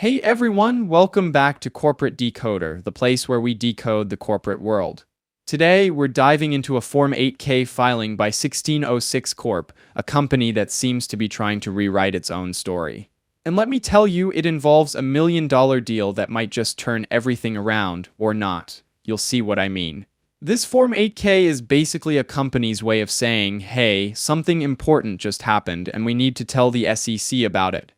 Hey everyone, welcome back to Corporate Decoder, the place where we decode the corporate world. Today, we're diving into a Form 8K filing by 1606 Corp, a company that seems to be trying to rewrite its own story. And let me tell you, it involves $1 million deal that might just turn everything around, or not. You'll see what I mean. This Form 8K is basically a company's way of saying, hey, something important just happened and we need to tell the SEC about it.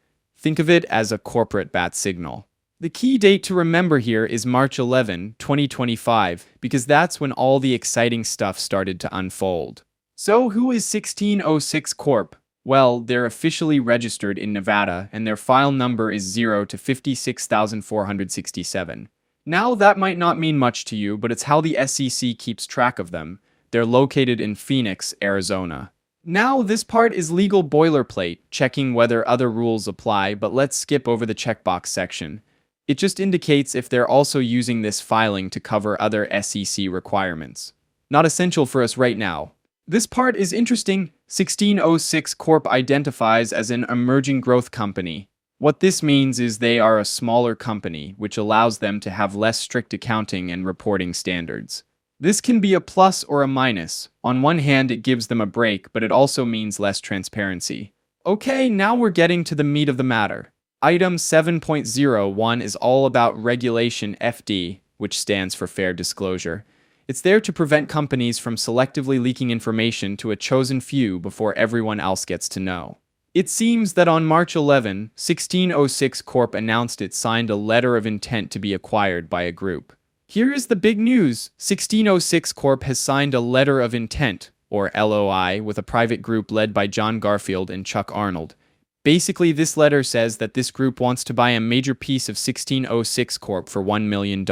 Think of it as a corporate bat signal. The key date to remember here is March 11, 2025, because that's when all the exciting stuff started to unfold. So who is 1606 Corp? Well, they're officially registered in Nevada, and their file number is 0 to 56,467. Now, that might not mean much to you, but it's how the SEC keeps track of them. They're located in Phoenix, Arizona. Now, this part is legal boilerplate, checking whether other rules apply, but let's skip over the checkbox section. It just indicates if they're also using this filing to cover other SEC requirements. Not essential for us right now. This part is interesting. 1606 Corp identifies as an emerging growth company. What this means is they are a smaller company, which allows them to have less strict accounting and reporting standards. This can be a plus or a minus. On one hand, it gives them a break, but it also means less transparency. Okay, now we're getting to the meat of the matter. Item 7.01 is all about Regulation FD, which stands for Fair Disclosure. It's there to prevent companies from selectively leaking information to a chosen few before everyone else gets to know. It seems that on March 11, 1606 Corp announced it signed a letter of intent to be acquired by a group. Here is the big news. 1606 Corp has signed a letter of intent, or LOI, with a private group led by John Garfield and Chuck Arnold. Basically, this letter says that this group wants to buy a major piece of 1606 Corp for $1 million.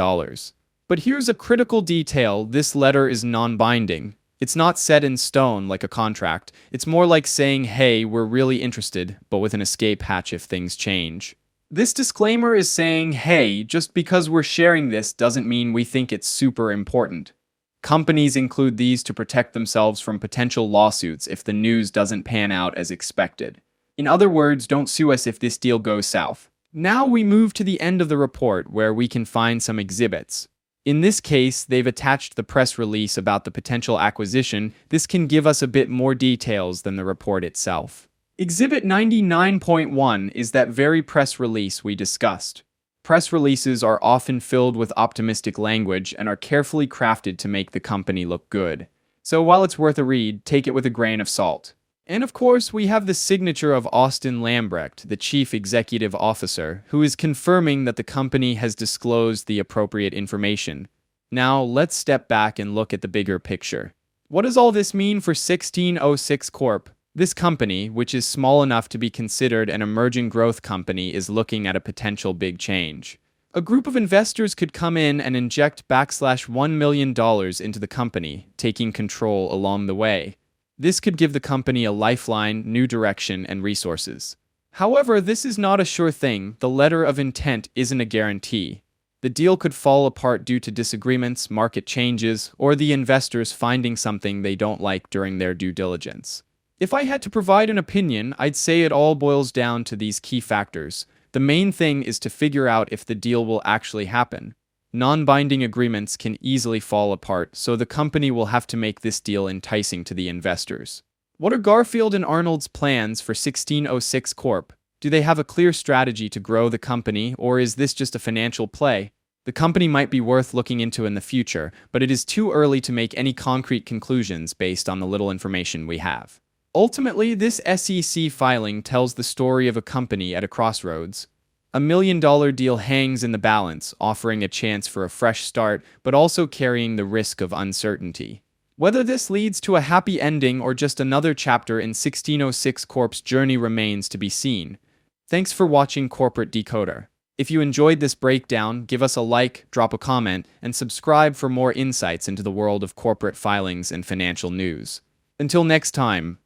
But here's a critical detail. This letter is non-binding. It's not set in stone like a contract. It's more like saying, hey, we're really interested, but with an escape hatch if things change. This disclaimer is saying, hey, just because we're sharing this doesn't mean we think it's super important. Companies include these to protect themselves from potential lawsuits if the news doesn't pan out as expected. In other words, don't sue us if this deal goes south. Now we move to the end of the report where we can find some exhibits. In this case, they've attached the press release about the potential acquisition. This can give us a bit more details than the report itself. Exhibit 99.1 is that very press release we discussed. Press releases are often filled with optimistic language and are carefully crafted to make the company look good. So while it's worth a read, take it with a grain of salt. And of course, we have the signature of Austin Lambrecht, the Chief Executive Officer, who is confirming that the company has disclosed the appropriate information. Now, let's step back and look at the bigger picture. What does all this mean for 1606 Corp? This company, which is small enough to be considered an emerging growth company, is looking at a potential big change. A group of investors could come in and inject $1 million into the company, taking control along the way. This could give the company a lifeline, new direction, and resources. However, this is not a sure thing. The letter of intent isn't a guarantee. The deal could fall apart due to disagreements, market changes, or the investors finding something they don't like during their due diligence. If I had to provide an opinion, I'd say it all boils down to these key factors. The main thing is to figure out if the deal will actually happen. Non-binding agreements can easily fall apart, so the company will have to make this deal enticing to the investors. What are Garfield and Arnold's plans for 1606 Corp? Do they have a clear strategy to grow the company, or is this just a financial play? The company might be worth looking into in the future, but it is too early to make any concrete conclusions based on the little information we have. Ultimately, this SEC filing tells the story of a company at a crossroads. $1 million deal hangs in the balance, offering a chance for a fresh start, but also carrying the risk of uncertainty. Whether this leads to a happy ending or just another chapter in 1606 Corp's journey remains to be seen. Thanks for watching Corporate Decoder. If you enjoyed this breakdown, give us a like, drop a comment, and subscribe for more insights into the world of corporate filings and financial news. Until next time,